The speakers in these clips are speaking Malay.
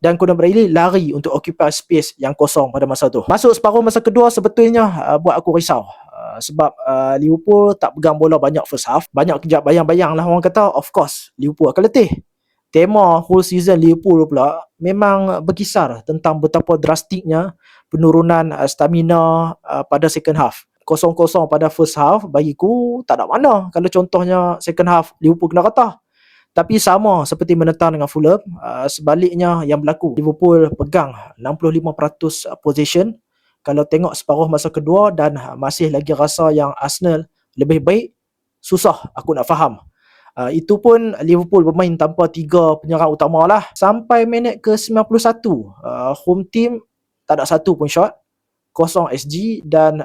dan Conor Bradley lari untuk occupy space yang kosong pada masa tu. Masuk separuh masa kedua sebetulnya buat aku risau. Sebab Liverpool tak pegang bola banyak first half. Banyak kejap bayang-bayang lah orang kata. Of course Liverpool akan letih. Tema whole season Liverpool pula memang berkisar tentang betapa drastiknya penurunan stamina pada second half. Kosong-kosong pada first half bagiku tak ada mana kalau contohnya second half Liverpool kena rata. Tapi sama seperti menentang dengan Fulham, sebaliknya yang berlaku. Liverpool pegang 65% possession. Kalau tengok separuh masa kedua dan masih lagi rasa yang Arsenal lebih baik, susah aku nak faham. Itu pun Liverpool bermain tanpa 3 penyerang utama lah. Sampai minit ke 91, home team tak ada satu pun shot, 0 SG dan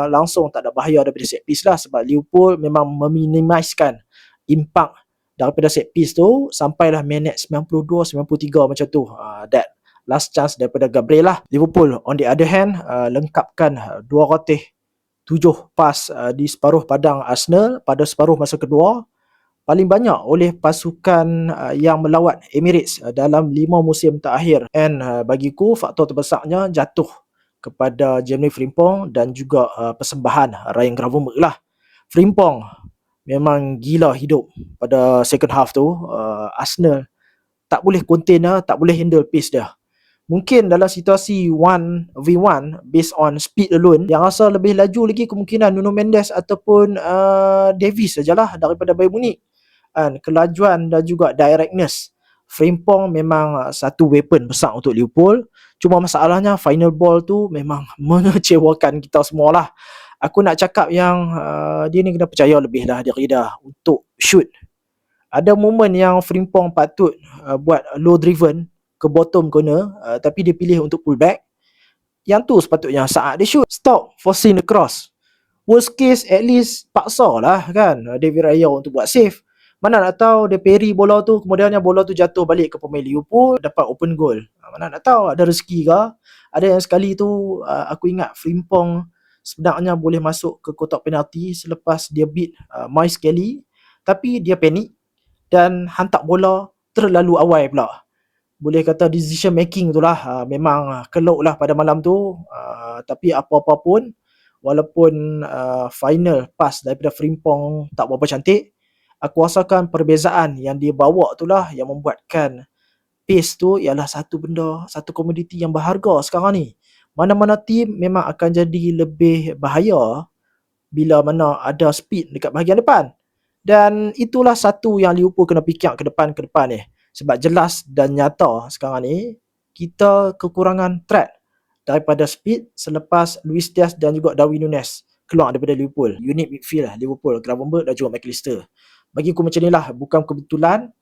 langsung tak ada bahaya daripada set piece lah. Sebab Liverpool memang meminimiskan impak daripada set piece tu sampailah minit 92, 93 macam tu. That last chance daripada Gabriel lah. Liverpool on the other hand lengkapkan 207 pas di separuh padang Arsenal pada separuh masa kedua. Paling banyak oleh pasukan yang melawat Emirates dalam 5 musim terakhir. And bagiku faktor terbesarnya jatuh kepada Jeremy Frimpong dan juga persembahan Ryan Gravenberch lah. Frimpong memang gila hidup pada second half tu. Arsenal tak boleh contain dia, tak boleh handle pace dia. Mungkin dalam situasi 1v1 based on speed alone, yang rasa lebih laju lagi kemungkinan Nuno Mendes ataupun Davies sajalah daripada Bayern Munich. Kelajuan dan juga directness, Frimpong memang satu weapon besar untuk Liverpool. Cuma masalahnya final ball tu memang mengecewakan kita semua lah. Aku nak cakap yang dia ni kena percaya lebih lah diri dah untuk shoot. Ada moment yang Frimpong patut buat low driven ke bottom corner, tapi dia pilih untuk pull back. Yang tu sepatutnya saat dia shoot, stop forcing the cross. Worst case at least paksa lah kan David Raya untuk buat save. Mana nak tahu dia parry bola tu, kemudiannya bola tu jatuh balik ke pemain Liverpool, dapat open goal. Mana nak tahu ada rezeki ke. Ada yang sekali tu aku ingat Frimpong sebenarnya boleh masuk ke kotak penalti selepas dia beat Moise Kelly, tapi dia panik dan hantar bola terlalu awal pula. Boleh kata decision making tu lah memang kelok lah pada malam tu. Tapi apa-apa pun, walaupun final pass daripada Frimpong tak berapa cantik, aku rasakan perbezaan yang dia bawa tu lah yang membuatkan pace tu ialah satu benda, satu komoditi yang berharga sekarang ni. Mana-mana team memang akan jadi lebih bahaya bila mana ada speed dekat bahagian depan. Dan itulah satu yang Liverpool kena fikir ke depan ni. Sebab jelas dan nyata sekarang ni kita kekurangan threat daripada speed selepas Luis Diaz dan juga Darwin Núñez keluar daripada Liverpool. Unit midfield lah Liverpool, Gravenberch dan juga McAllister. Bagiku macam ni lah, bukan kebetulan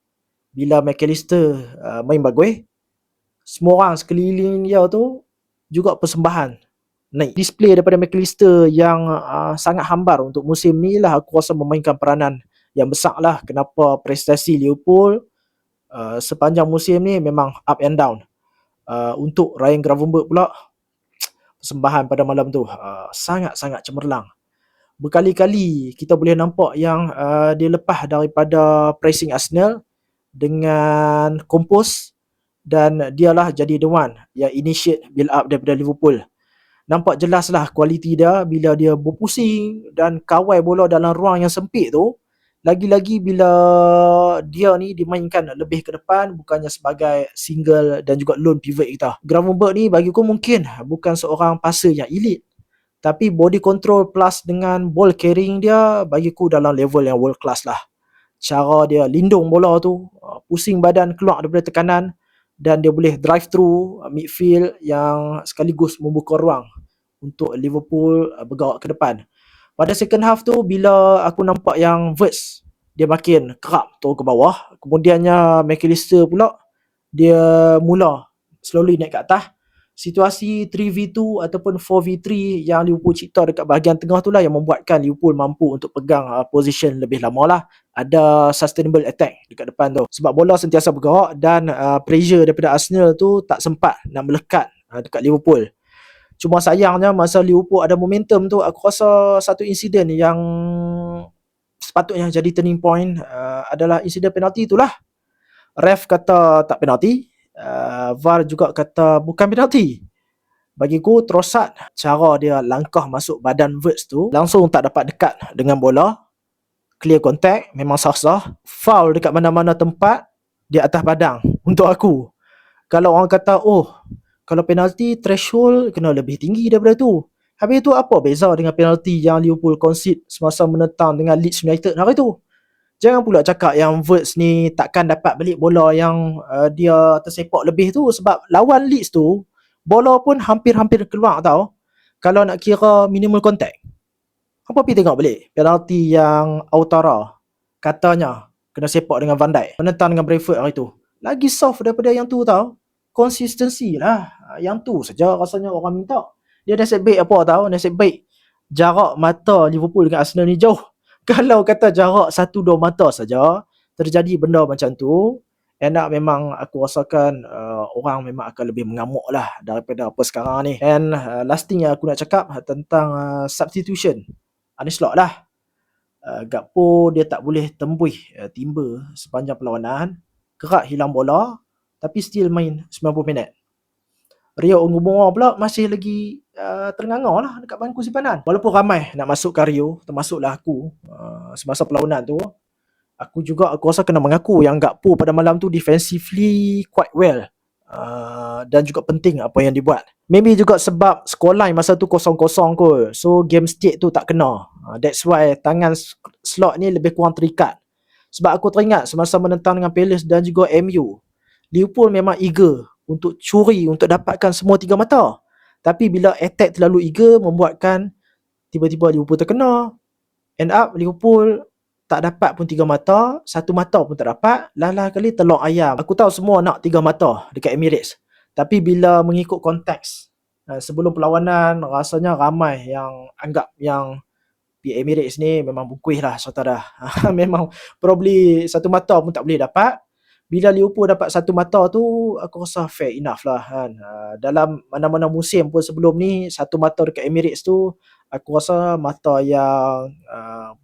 bila McAllister main bagus, semua orang sekeliling dia tu juga persembahan naik. Display daripada McAllister yang sangat hambar untuk musim ni lah aku rasa memainkan peranan yang besar lah kenapa prestasi Liverpool sepanjang musim ni memang up and down. Untuk Ryan Gravenberch pula, persembahan pada malam tu sangat-sangat cemerlang. Berkali-kali kita boleh nampak yang dia lepas daripada pressing Arsenal dengan kompos, dan dialah jadi the one yang initiate build up daripada Liverpool. Nampak jelas lah kualiti dia bila dia berpusing dan kawal bola dalam ruang yang sempit tu. Lagi-lagi bila dia ni dimainkan lebih ke depan, bukannya sebagai single dan juga lone pivot kita. Gravenberch ni bagiku mungkin bukan seorang passer yang elite, tapi body control plus dengan ball carrying dia bagiku dalam level yang world class lah. Cara dia lindung bola tu, pusing badan keluar daripada tekanan, dan dia boleh drive through midfield yang sekaligus membuka ruang untuk Liverpool bergerak ke depan. Pada second half tu, bila aku nampak yang Wirtz dia makin kerap turun ke bawah, kemudiannya McAllister pula dia mula slowly naik ke atas. Situasi 3v2 ataupun 4v3 yang Liverpool cipta dekat bahagian tengah tu lah yang membuatkan Liverpool mampu untuk pegang position lebih lama lah. Ada sustainable attack dekat depan tu. Sebab bola sentiasa bergerak dan pressure daripada Arsenal tu tak sempat nak melekat dekat Liverpool. Cuma sayangnya masa Liverpool ada momentum tu, aku rasa satu insiden yang sepatutnya jadi turning point adalah insiden penalti itulah. Ref kata tak penalti, VAR juga kata bukan penalti. Bagiku Trossard, cara dia langkah masuk badan Wirtz tu langsung tak dapat dekat dengan bola, clear contact, memang sah-sah. Foul dekat mana-mana tempat di atas padang untuk aku. Kalau orang kata, oh, kalau penalti threshold kena lebih tinggi daripada tu. Habis tu apa beza dengan penalti yang Liverpool concede semasa menentang dengan Leeds United hari tu? Jangan pula cakap yang Wirtz ni takkan dapat balik bola yang dia tersepak lebih tu, sebab lawan Leeds tu bola pun hampir-hampir keluar tau. Kalau nak kira minimal contact. Apa pergi tengok balik penalti yang Autara katanya kena sepak dengan Van Dijk menentang dengan Brentford hari tu. Lagi soft daripada yang tu tau. Konsistensi lah. Yang tu saja rasanya orang minta. Dia nasib baik apa tau? Nasib baik jarak mata Liverpool dengan Arsenal ni jauh. Kalau kata jarak 1-2 mata saja terjadi benda macam tu, enak memang aku rasakan orang memang akan lebih mengamuk lah daripada apa sekarang ni. And last thing yang aku nak cakap tentang substitution. Arne Slot lah. Gakpo dia tak boleh tembus timba sepanjang perlawanan. Kerak hilang bola tapi still main 90 minit. Rio Ongumora pula masih lagi ternganga lah dekat bangku simpanan. Walaupun ramai nak masukkan Rio, termasuklah aku semasa perlawanan tu, aku rasa kena mengaku yang Gakpo pada malam tu defensively quite well. Dan juga penting apa yang dibuat. Maybe juga sebab scoreline masa tu 0-0 kot. So game state tu tak kena. That's why tangan Slot ni lebih kurang terikat. Sebab aku teringat semasa menentang dengan Palace dan juga MU, Liverpool memang eager untuk curi, untuk dapatkan semua 3 mata. Tapi bila attack terlalu eager, membuatkan tiba-tiba Liverpool terkena. End up Liverpool tak dapat pun 3 mata, 1 mata pun tak dapat. Lalah kali telur ayam. Aku tahu semua nak 3 mata dekat Emirates. Tapi bila mengikut konteks sebelum perlawanan, rasanya ramai yang anggap yang Emirates ni memang bukuih lah saudara. Memang probably 1 mata pun tak boleh dapat. Bila Liverpool dapat 1 mata tu, aku rasa fair enough lah kan. Dalam mana-mana musim pun sebelum ni, 1 mata dekat Emirates tu, aku rasa mata yang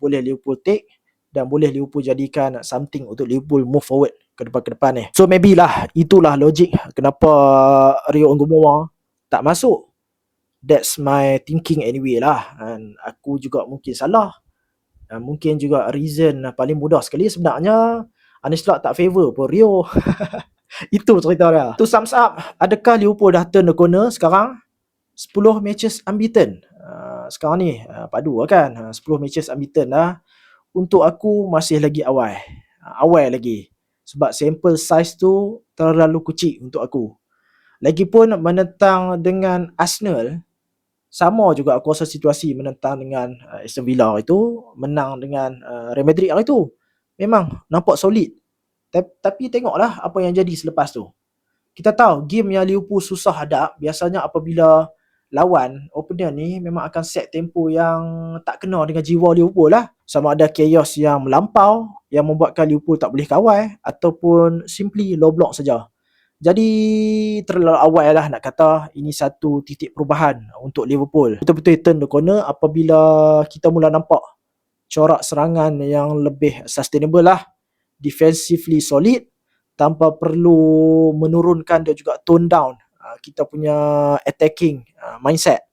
boleh Liverpool take dan boleh Liverpool jadikan something untuk Liverpool move forward ke depan ni. So maybe lah, itulah logik kenapa Rio Ongumora tak masuk. That's my thinking anyway lah. Dan aku juga mungkin salah. Mungkin juga reason paling mudah sekali sebenarnya Arne Slot tak favor pun Rio. Itu cerita dia. To sums up, adakah Liverpool dah turn the corner sekarang? 10 matches unbeaten. Sekarang ni padu kan. 10 matches unbeaten lah. Untuk aku masih lagi awal. Awal lagi. Sebab sample size tu terlalu kecil untuk aku. Lagipun menentang dengan Arsenal, sama juga aku rasa situasi menentang dengan Aston Villa itu, menang dengan Real Madrid hari tu. Memang nampak solid. Tapi tengoklah apa yang jadi selepas tu. Kita tahu game yang Liverpool susah hadap biasanya apabila lawan opener ni memang akan set tempo yang tak kena dengan jiwa Liverpool lah. Sama ada chaos yang melampau yang membuatkan Liverpool tak boleh kawal, ataupun simply low block saja. Jadi terlalu awal lah nak kata ini satu titik perubahan untuk Liverpool. Betul-betul turn the corner apabila kita mula nampak corak serangan yang lebih sustainable lah. Defensively solid tanpa perlu menurunkan dan juga tone down kita punya attacking mindset.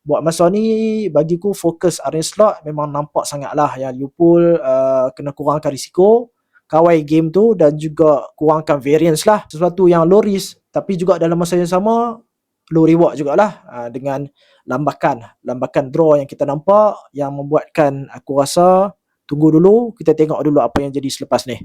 Buat masa ni bagiku fokus Arne Slot memang nampak sangatlah yang Liverpool kena kurangkan risiko, kawal game tu dan juga kurangkan variance lah. Sesuatu yang low risk tapi juga dalam masa yang sama low reward jugalah dengan lambakan draw yang kita nampak, yang membuatkan aku rasa tunggu dulu, kita tengok dulu apa yang jadi selepas ni.